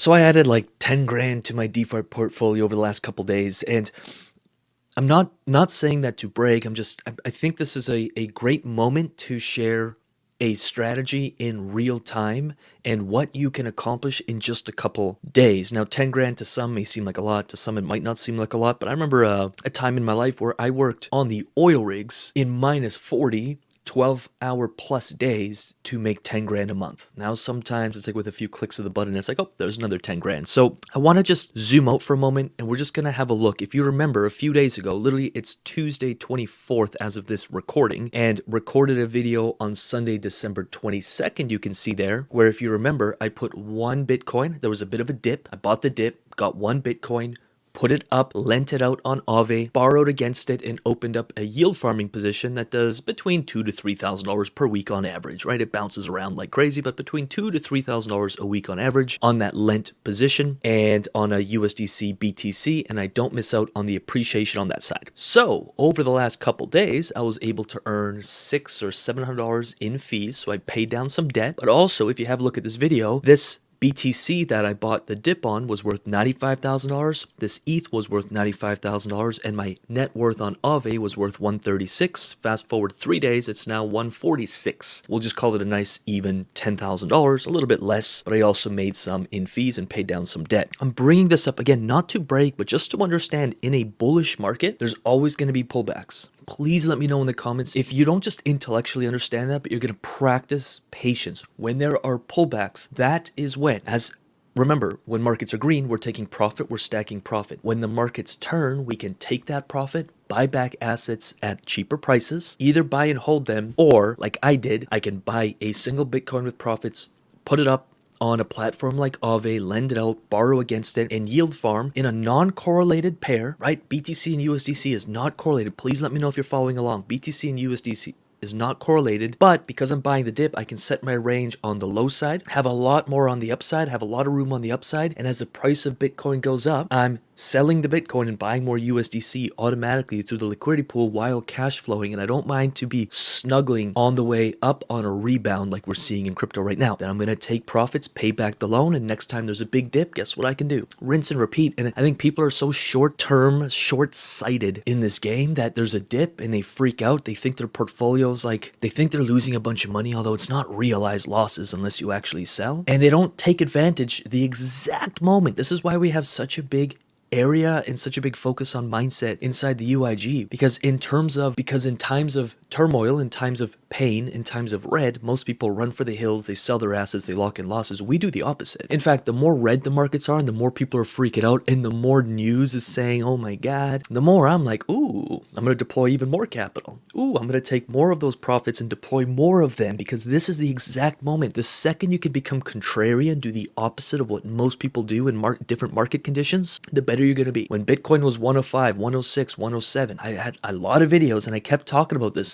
So I added like 10 grand to my DeFi portfolio over the last couple days, and I'm not saying that to brag. I think this is a great moment to share a strategy in real time and what you can accomplish in just a couple days. Now, 10 grand to some may seem like a lot, to some it might not seem like a lot, but I remember a time in my life where I worked on the oil rigs in minus 40 12-hour plus days to make 10 grand a month. Now, sometimes it's like with a few clicks of the button, it's like, oh, there's another 10 grand. So I want to just zoom out for a moment and we're just going to have a look. If you remember a few days ago, literally it's Tuesday 24th as of this recording, and recorded a video on Sunday, December 22nd, you can see there, where if you remember, I put one Bitcoin. There was a bit of a dip. I bought the dip, got one Bitcoin, put it up, lent it out on Aave, borrowed against it, and opened up a yield farming position that does between $2,000 to $3,000 per week on average, right? It bounces around like crazy, but between $2,000 to $3,000 a week on average on that lent position and on a USDC BTC, and I don't miss out on the appreciation on that side. So over the last couple days, I was able to earn $600 or $700 in fees, so I paid down some debt. But also, if you have a look at this video, this BTC that I bought the dip on was worth $95,000. This ETH was worth $95,000, and my net worth on Aave was worth $136. Fast forward 3 days, it's now $146. We'll just call it a nice even $10,000, a little bit less, but I also made some in fees and paid down some debt. I'm bringing this up again, not to brag, but just to understand in a bullish market, there's always going to be pullbacks. Please let me know in the comments if you don't just intellectually understand that, but you're going to practice patience. When there are pullbacks, that is when, remember, when markets are green, we're taking profit, we're stacking profit. When the markets turn, we can take that profit, buy back assets at cheaper prices, either buy and hold them, or like I did, I can buy a single Bitcoin with profits, put it up on a platform like Aave, lend it out, borrow against it, and yield farm in a non-correlated pair, right? BTC and USDC is not correlated. Please let me know if you're following along. BTC and USDC is not correlated, but because I'm buying the dip, I can set my range on the low side, have a lot more on the upside, have a lot of room on the upside, and as the price of Bitcoin goes up, I'm selling the Bitcoin and buying more USDC automatically through the liquidity pool while cash flowing, and I don't mind to be snuggling on the way up on a rebound like we're seeing in crypto right now. Then I'm going to take profits, pay back the loan, and next time there's a big dip, guess what I can do? Rinse and repeat. And I think people are so short-term, short-sighted in this game that there's a dip and they freak out. They think their portfolio's like, they think they're losing a bunch of money, although it's not realized losses unless you actually sell. And they don't take advantage the exact moment. This is why we have such a big area and such a big focus on mindset inside the UIG, because in times of turmoil, in times of pain, in times of red, most people run for the hills, they sell their assets, they lock in losses. We do the opposite. In fact, the more red the markets are and the more people are freaking out and the more news is saying, oh my God, the more I'm like, ooh, I'm going to deploy even more capital. Ooh, I'm going to take more of those profits and deploy more of them, because this is the exact moment. The second you can become contrarian, do the opposite of what most people do in different market conditions, the better you're going to be. When Bitcoin was 105, 106, 107, I had a lot of videos and I kept talking about this.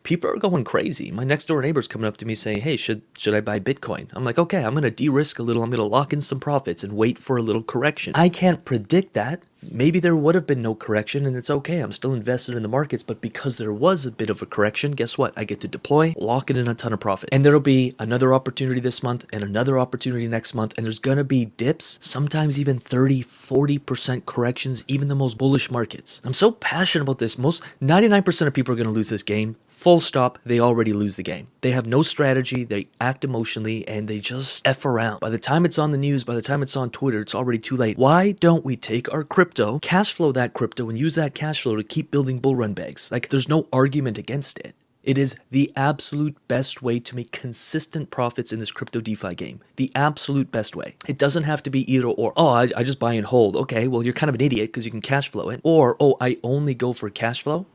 People are going crazy. My next door neighbor's coming up to me saying, hey, should I buy Bitcoin? I'm like, okay, I'm going to de-risk a little. I'm going to lock in some profits and wait for a little correction. I can't predict that. Maybe there would have been no correction and it's okay. I'm still invested in the markets, but because there was a bit of a correction, guess what? I get to deploy, lock it in a ton of profit. And there'll be another opportunity this month and another opportunity next month. And there's going to be dips, sometimes even 30, 40% corrections, even the most bullish markets. I'm so passionate about this. 99% of people are going to lose this game. Full stop. They already lose the game. They have no strategy. They act emotionally and they just F around. By the time it's on the news, by the time it's on Twitter, it's already too late. Why don't we take our crypto, cash flow that crypto, and use that cash flow to keep building bull run bags? Like, there's no argument against it. It is the absolute best way to make consistent profits in this crypto DeFi game. The absolute best way. It doesn't have to be either or. Oh, I just buy and hold. Okay, well, you're kind of an idiot because you can cash flow it. Or, oh, I only go for cash flow.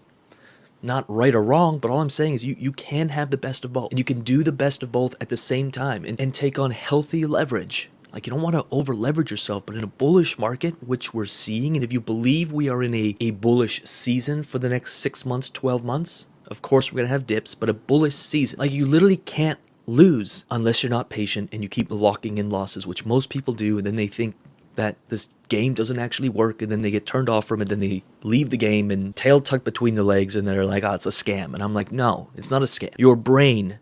Not right or wrong, but all I'm saying is you can have the best of both. And you can do the best of both at the same time and take on healthy leverage. Like, you don't want to over leverage yourself, but in a bullish market, which we're seeing, and if you believe we are in a bullish season for the next 6 months, 12 months, of course we're going to have dips, but a bullish season, like, you literally can't lose unless you're not patient and you keep locking in losses, which most people do, and then they think that this game doesn't actually work, and then they get turned off from it, then they leave the game and tail tucked between the legs, and they're like, oh, it's a scam. And I'm like, no, it's not a scam. Your brain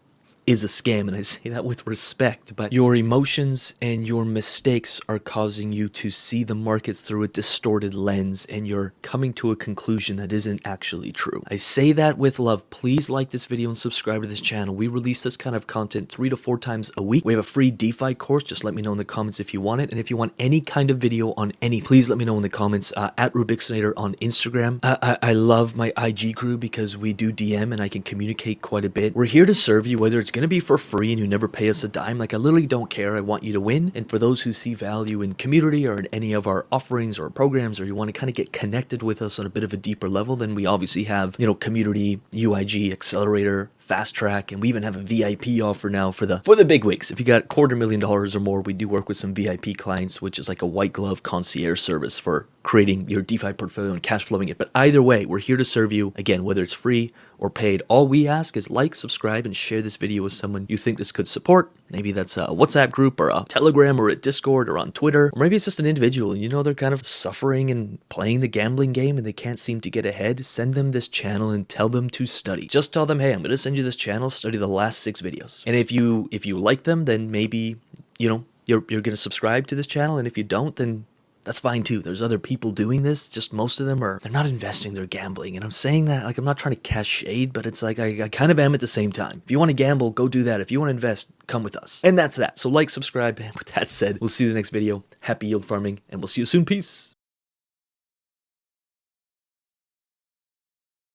is a scam, and I say that with respect, but your emotions and your mistakes are causing you to see the markets through a distorted lens, and you're coming to a conclusion that isn't actually true. I say that with love. Please like this video and subscribe to this channel. We release this kind of content 3 to 4 times a week. We have a free DeFi course. Just let me know in the comments if you want it. And if you want any kind of video on any, please let me know in the comments. At Rubixinator on Instagram. I love my IG crew because we do DM and I can communicate quite a bit. We're here to serve you, whether it's going to be for free and you never pay us a dime. Like, I literally don't care. I want you to win. And for those who see value in community or in any of our offerings or programs, or you want to kind of get connected with us on a bit of a deeper level, then we obviously have, community, UIG, accelerator, fast track, and we even have a VIP offer now for the big wigs. If you got $250,000 or more, we do work with some VIP clients, which is like a white glove concierge service for creating your DeFi portfolio and cash flowing it. But either way, we're here to serve you. Again, whether it's free or paid, all we ask is like, subscribe, and share this video with someone you think this could support. Maybe that's a WhatsApp group or a Telegram or a Discord or on Twitter, or maybe it's just an individual and they're kind of suffering and playing the gambling game and they can't seem to get ahead. Send them this channel and tell them to study. Just tell them, hey, I'm going to send you this channel, study the last 6 videos. And if you like them, then maybe, you're going to subscribe to this channel. And if you don't, then that's fine too. There's other people doing this. Just most of them they're not investing, they're gambling. And I'm saying that, like, I'm not trying to cast shade, but it's like, I kind of am at the same time. If you want to gamble, go do that. If you want to invest, come with us. And that's that. So like, subscribe. And with that said, we'll see you in the next video. Happy yield farming, and we'll see you soon. Peace.